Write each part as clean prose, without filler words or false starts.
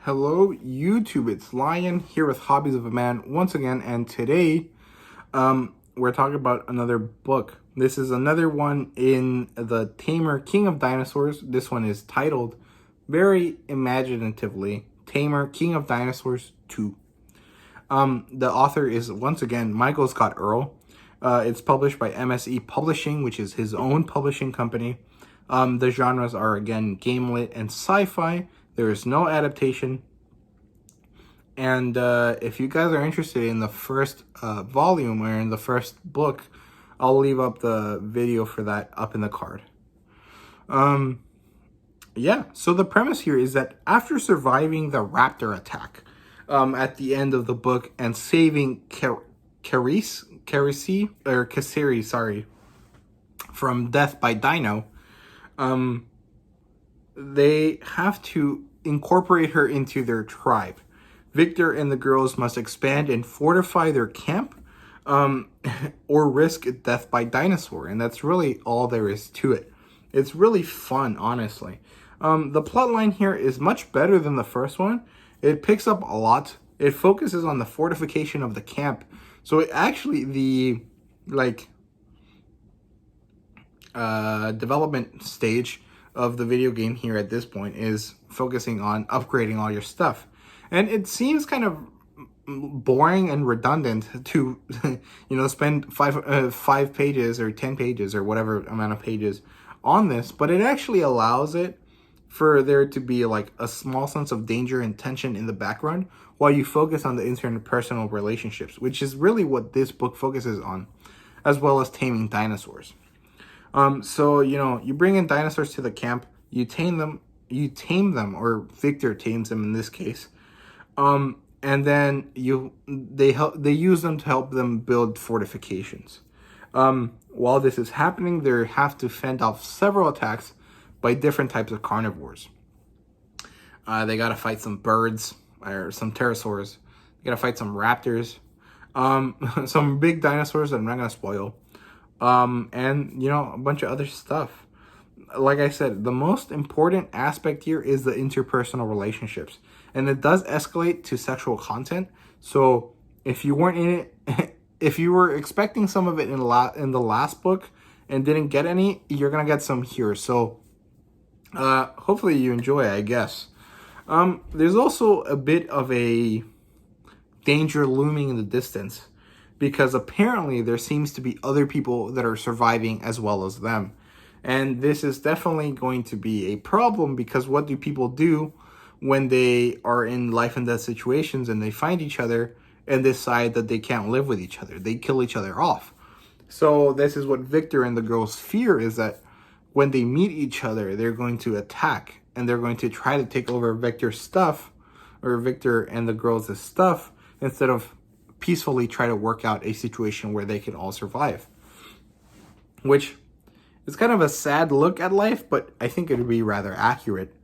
Hello, YouTube. It's Lion here with Hobbies of a Man once again, and today we're talking about another book. This is another one in the Tamer, King of Dinosaurs. This one is titled, very imaginatively, Tamer, King of Dinosaurs 2. The author is, once again, Michael Scott Earl. It's published by MSE Publishing, which is his own publishing company. The genres are, again, game lit and sci-fi. There is no adaptation. And if you guys are interested in the first volume or in the first book, I'll leave up the video for that up in the card. Yeah, so the premise here is that after surviving the raptor attack at the end of the book and saving Kasseri, sorry, from death by Dino, they have to incorporate her into their tribe. Victor and the girls must expand and fortify their camp, or risk death by dinosaur. And that's really all there is to it. It's really fun, honestly. The plot line here is much better than the first one. It picks up a lot. It focuses on the fortification of the camp. So it actually, the development stage of the video game here at this point is focusing on upgrading all your stuff. And it seems kind of boring and redundant to, spend five pages or 10 pages or whatever amount of pages on this, but it actually allows it for there to be like a small sense of danger and tension in the background while you focus on the interpersonal relationships, which is really what this book focuses on, as well as taming dinosaurs. So, you bring in dinosaurs to the camp, you tame them, or Victor tames them in this case. And then they use them to help them build fortifications. While this is happening, they have to fend off several attacks by different types of carnivores. They gotta fight some birds, or some pterosaurs. They gotta fight some raptors, some big dinosaurs that I'm not gonna spoil. And a bunch of other stuff. Like I said, the most important aspect here is the interpersonal relationships, and it does escalate to sexual content. So if you weren't in it, if you were expecting some of it in the last book and didn't get any, you're gonna get some here. So hopefully you enjoy, I guess. There's also a bit of a danger looming in the distance, because apparently there seems to be other people that are surviving as well as them. And this is definitely going to be a problem, because what do people do when they are in life and death situations and they find each other and decide that they can't live with each other? They kill each other off. So this is what Victor and the girls fear, is that when they meet each other, they're going to attack and they're going to try to take over Victor's stuff, or Victor and the girls' stuff, instead of peacefully try to work out a situation where they can all survive. Which is kind of a sad look at life, but I think it would be rather accurate.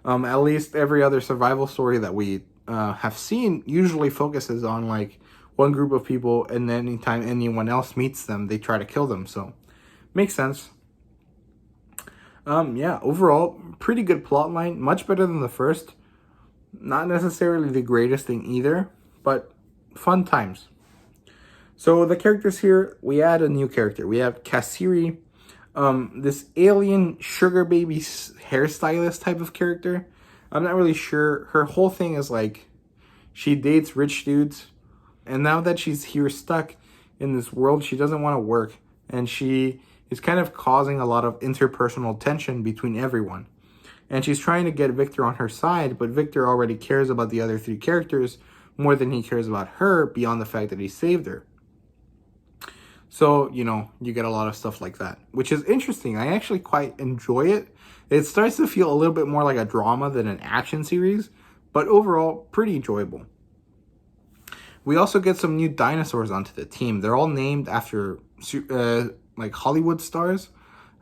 At least every other survival story that we have seen usually focuses on like one group of people, and then anytime anyone else meets them, they try to kill them. So makes sense. Yeah, overall, pretty good plot line, much better than the first. Not necessarily the greatest thing either, but fun times. So the characters here, we add a new character. We have Kasseri, this alien sugar baby hairstylist type of character. I'm not really sure. Her whole thing is like she dates rich dudes, and now that she's here stuck in this world, she doesn't want to work, and she is kind of causing a lot of interpersonal tension between everyone. And she's trying to get Victor on her side, but Victor already cares about the other three characters more than he cares about her, beyond the fact that he saved her. So, you get a lot of stuff like that, which is interesting. I actually quite enjoy it. It starts to feel a little bit more like a drama than an action series, but overall, pretty enjoyable. We also get some new dinosaurs onto the team. They're all named after Hollywood stars.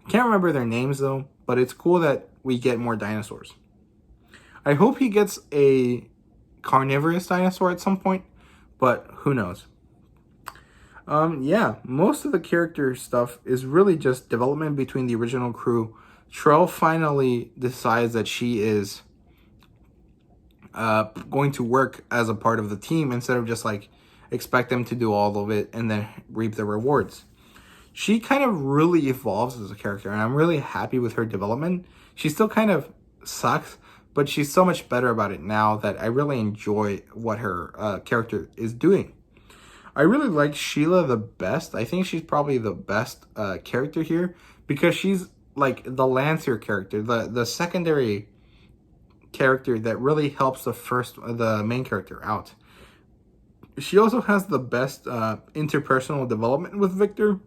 I can't remember their names though, but it's cool that we get more dinosaurs. I hope he gets a carnivorous dinosaur at some point, but who knows. Yeah, most of the character stuff is really just development between the original crew. Trell finally decides that she is going to work as a part of the team instead of just like expect them to do all of it and then reap the rewards. She kind of really evolves as a character, and I'm really happy with her development. She still kind of sucks, but she's so much better about it now that I really enjoy what her character is doing. I really like Sheila the best. I think she's probably the best character here because she's like the Lancer character, the secondary character that really helps the main character out. She also has the best interpersonal development with Victor.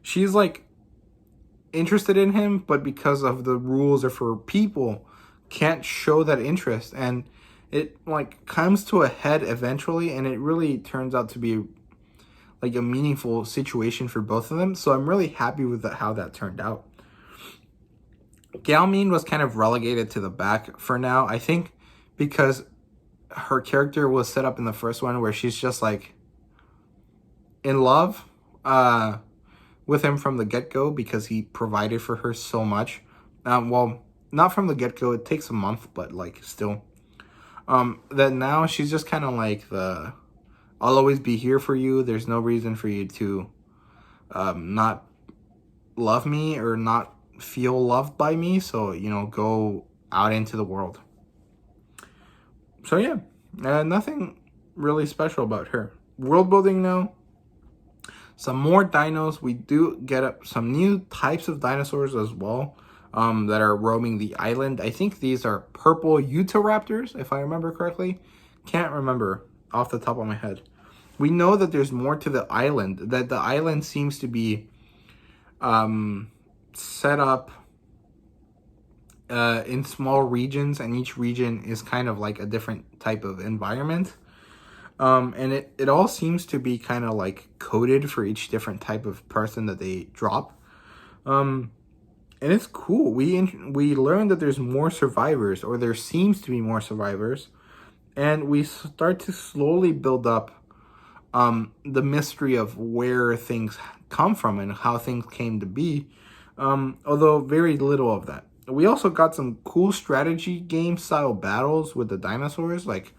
She's like interested in him, but because of the rules of her people, can't show that interest, and it like comes to a head eventually, and it really turns out to be like a meaningful situation for both of them. So I'm really happy with how that turned out. Galmeen was kind of relegated to the back for now, I think, because her character was set up in the first one where she's just like in love with him from the get-go because he provided for her so much. Well, not from the get-go, it takes a month, but like still. That now she's just kind of like I'll always be here for you. There's no reason for you to not love me or not feel loved by me. So, go out into the world. So yeah, nothing really special about her. World building now. Some more dinos. We do get up some new types of dinosaurs as well that are roaming the island. I think these are purple Utahraptors, if I remember correctly. Can't remember off the top of my head. We know that there's more to the island, that the island seems to be set up in small regions, and each region is kind of like a different type of environment. And it all seems to be kind of like coded for each different type of person that they drop. And it's cool. We learned that there's more survivors, or there seems to be more survivors. And we start to slowly build up the mystery of where things come from and how things came to be. Although very little of that. We also got some cool strategy game style battles with the dinosaurs, like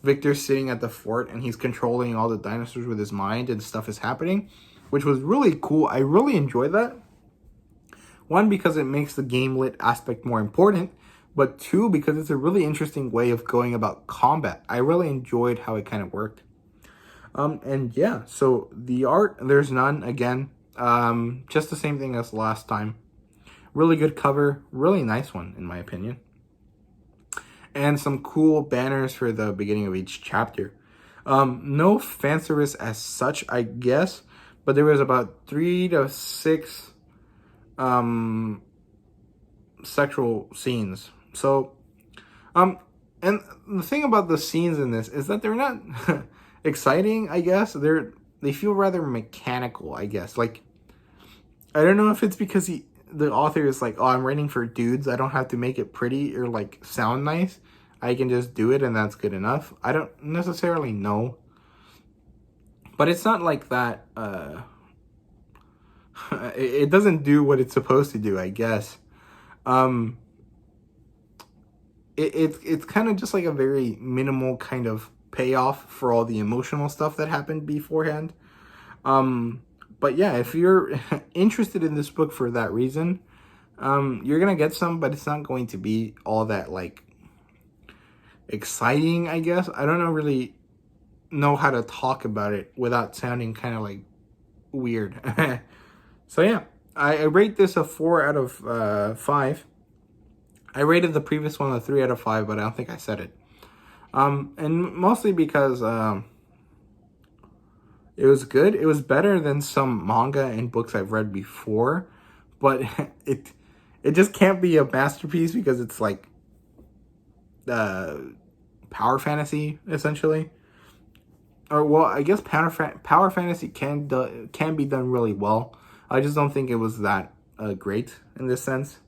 Victor's sitting at the fort and he's controlling all the dinosaurs with his mind and stuff is happening, which was really cool. I really enjoyed that. One, because it makes the game lit aspect more important, but two, because it's a really interesting way of going about combat. I really enjoyed how it kind of worked. And yeah, so the art, there's none again. Just the same thing as last time. Really good cover, really nice one in my opinion. And some cool banners for the beginning of each chapter. No fan service as such, I guess, but there was about 3 to 6 sexual scenes. So, and the thing about the scenes in this is that they're not exciting, I guess. They feel rather mechanical, I guess. Like, I don't know if it's because the author is like, oh, I'm writing for dudes. I don't have to make it pretty or like sound nice. I can just do it and that's good enough. I don't necessarily know. But it's not like that. It doesn't do what it's supposed to do, I guess. It's kind of just like a very minimal kind of payoff for all the emotional stuff that happened beforehand. But yeah, if you're interested in this book for that reason, you're going to get some, but it's not going to be all that like exciting, I guess. I don't really know how to talk about it without sounding kind of like weird. So yeah, I rate this a 4 out of 5. I rated the previous one a 3 out of 5, but I don't think I said it. And mostly because it was good. It was better than some manga and books I've read before, but it just can't be a masterpiece because it's like power fantasy essentially. Or well, I guess power fantasy can be done really well. I just don't think it was that great in this sense.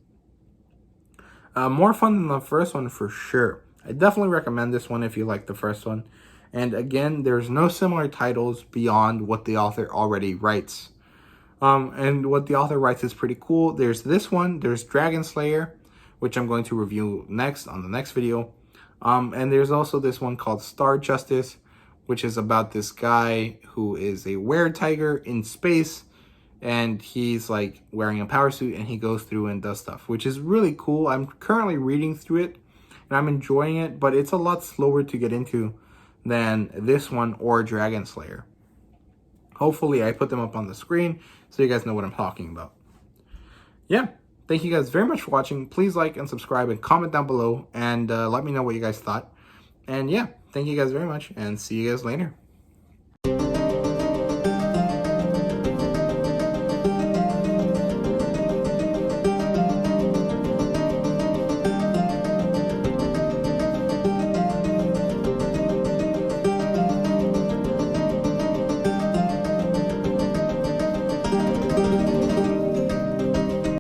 More fun than the first one for sure. I definitely recommend this one if you like the first one. And again, there's no similar titles beyond what the author already writes. And what the author writes is pretty cool. There's this one. There's Dragon Slayer, which I'm going to review next on the next video. And there's also this one called Star Justice, which is about this guy who is a were-tiger in space, and he's like wearing a power suit, and he goes through and does stuff, which is really cool. I'm currently reading through it, and I'm enjoying it, but it's a lot slower to get into than this one or Dragon Slayer. Hopefully I put them up on the screen so you guys know what I'm talking about. Yeah, thank you guys very much for watching. Please like and subscribe and comment down below, and let me know what you guys thought. And yeah, thank you guys very much, and see you guys later.